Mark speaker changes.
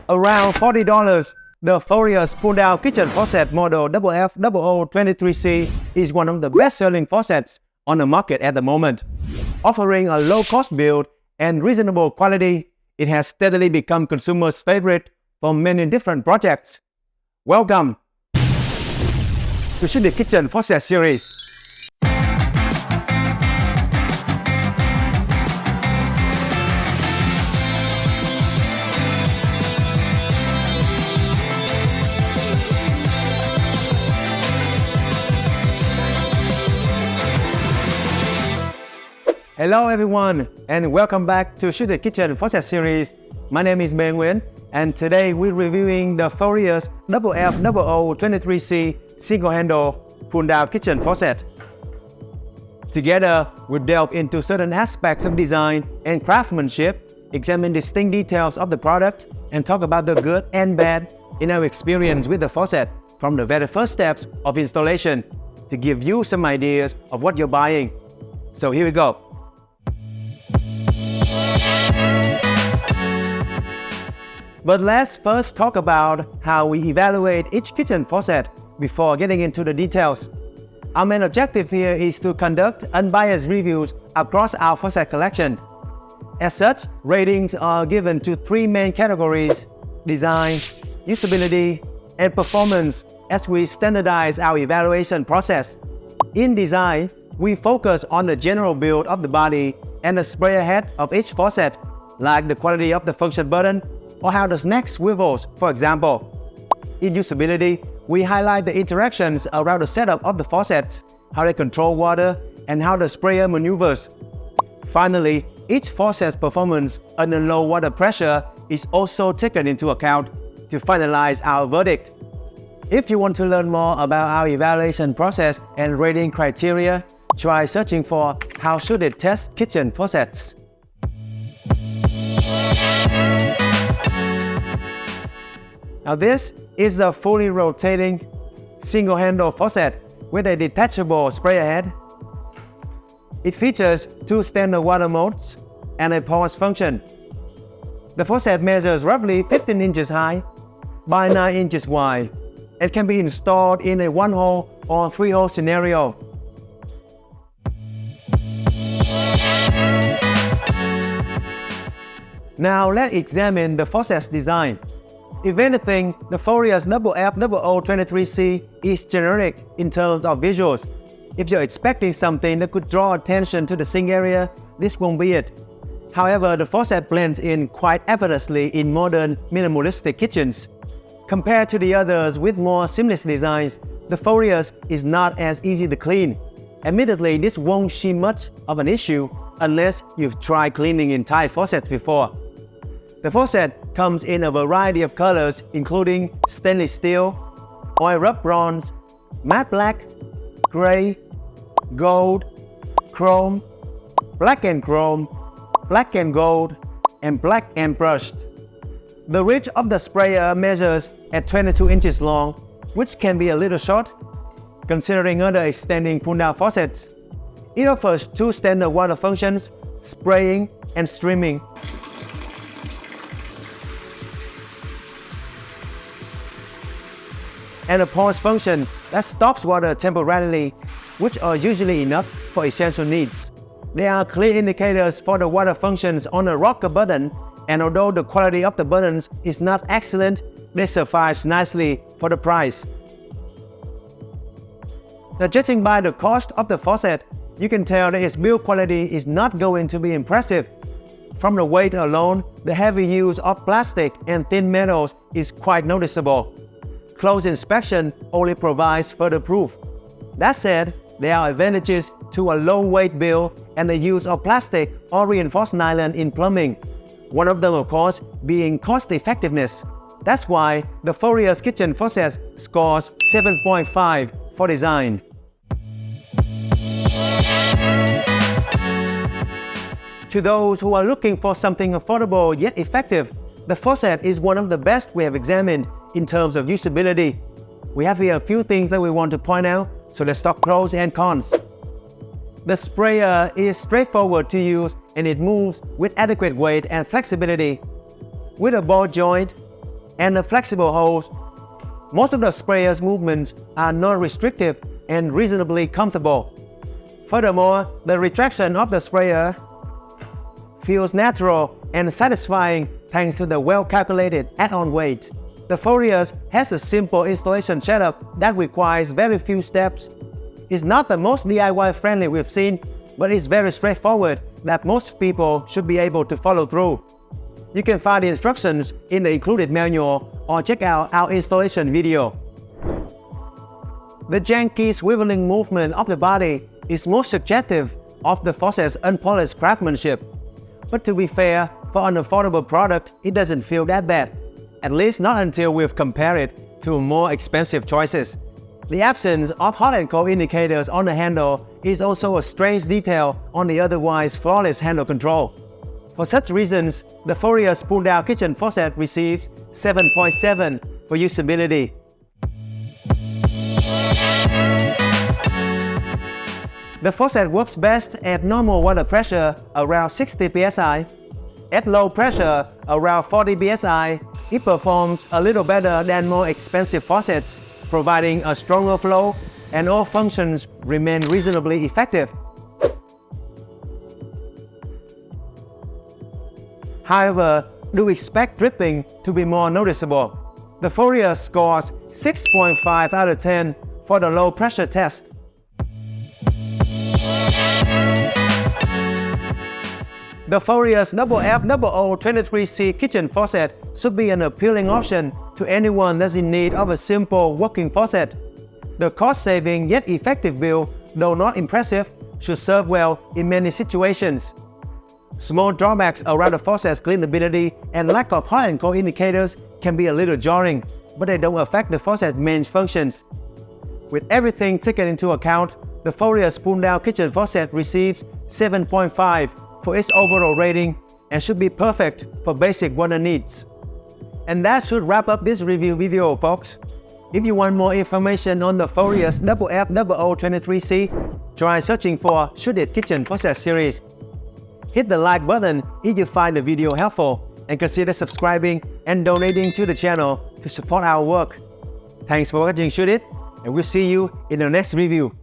Speaker 1: Around $40, the FORIOUS pull-down kitchen faucet model FF0023C is one of the best-selling faucets on the market at the moment. Offering a low-cost build and reasonable quality, it has steadily become consumers' favorite for many different projects. Welcome to ShouldIT Kitchen Faucet Series. Hello everyone, and welcome back to ShouldIT Kitchen Faucet Series. My name is Bê Nguyễn, and today we're reviewing the FORIOUS FF0023C single-handle pull-down kitchen faucet. Together, we'll delve into certain aspects of design and craftsmanship, examine distinct details of the product, and talk about the good and bad in our experience with the faucet from the very first steps of installation to give you some ideas of what you're buying. So here we go. But let's first talk about how we evaluate each kitchen faucet before getting into the details. Our main objective here is to conduct unbiased reviews across our faucet collection. As such, ratings are given to three main categories: design, usability, and performance, as we standardize our evaluation process. In design, we focus on the general build of the body and the sprayer head of each faucet, like the quality of the function button or how the neck swivels, for example. In usability, we highlight the interactions around the setup of the faucets, how they control water, and how the sprayer maneuvers. Finally, each faucet's performance under low water pressure is also taken into account to finalize our verdict. If you want to learn more about our evaluation process and rating criteria, try searching for "How should it test kitchen faucets?" Now this is a fully rotating single-handle faucet with a detachable sprayer head. It features two standard water modes and a pause function. The faucet measures roughly 15 inches high by 9 inches wide and can be installed in a one-hole or three-hole scenario. Now let's examine the faucet's design. If anything, the FORIOUS FF0023C is generic in terms of visuals. If you're expecting something that could draw attention to the sink area, this won't be it. However, the faucet blends in quite effortlessly in modern, minimalistic kitchens. Compared to the others with more seamless designs, the FORIOUS is not as easy to clean. Admittedly, this won't seem much of an issue unless you've tried cleaning entire faucets before. The faucet comes in a variety of colors, including stainless steel, oil rub bronze, matte black, gray, gold, chrome, black and chrome, black and gold, and black and brushed. The reach of the sprayer measures at 22 inches long, which can be a little short, considering other extending pull-down faucets. It offers two standard water functions, spraying and streaming. And a pause function that stops water temporarily, which are usually enough for essential needs. There are clear indicators for the water functions on the rocker button, and although the quality of the buttons is not excellent, they suffice nicely for the price. Now, judging by the cost of the faucet, you can tell that its build quality is not going to be impressive. From the weight alone, the heavy use of plastic and thin metals is quite noticeable. Close inspection only provides further proof. That said, there are advantages to a low-weight build and the use of plastic or reinforced nylon in plumbing. One of them, of course, being cost-effectiveness. That's why the FORIOUS kitchen faucet scores 7.5 for design. To those who are looking for something affordable yet effective, the faucet is one of the best we have examined in terms of usability. We have here a few things that we want to point out, so let's talk pros and cons. The sprayer is straightforward to use and it moves with adequate weight and flexibility. With a ball joint, and the flexible hose. Most of the sprayer's movements are non-restrictive and reasonably comfortable. Furthermore, the retraction of the sprayer feels natural and satisfying thanks to the well-calculated add-on weight. The FORIOUS has a simple installation setup that requires very few steps. It's not the most DIY-friendly we've seen, but it's very straightforward that most people should be able to follow through. You can find the instructions in the included manual or check out our installation video. The janky swiveling movement of the body is most suggestive of the faucet's unpolished craftsmanship. But to be fair, for an affordable product, it doesn't feel that bad. At least not until we've compared it to more expensive choices. The absence of hot and cold indicators on the handle is also a strange detail on the otherwise flawless handle control. For such reasons, the FORIOUS pull-down kitchen faucet receives 7.7 for usability. The faucet works best at normal water pressure around 60 psi. At low pressure around 40 psi, it performs a little better than more expensive faucets, providing a stronger flow, and all functions remain reasonably effective. However, do expect dripping to be more noticeable. The FORIOUS scores 6.5 out of 10 for the low pressure test. The FORIOUS FF0023C kitchen faucet should be an appealing option to anyone that's in need of a simple working faucet. The cost-saving yet effective build, though not impressive, should serve well in many situations. Small drawbacks around the faucet's cleanability and lack of hot and cold indicators can be a little jarring, but they don't affect the faucet's main functions. With everything taken into account, the FORIOUS pull-down kitchen faucet receives 7.5 for its overall rating and should be perfect for basic water needs. And that should wrap up this review video, folks. If you want more information on the FORIOUS FF0023C, try searching for ShouldIT Kitchen Faucet Series. Hit the like button if you find the video helpful, and consider subscribing and donating to the channel to support our work. Thanks for watching ShouldIT, and we'll see you in the next review.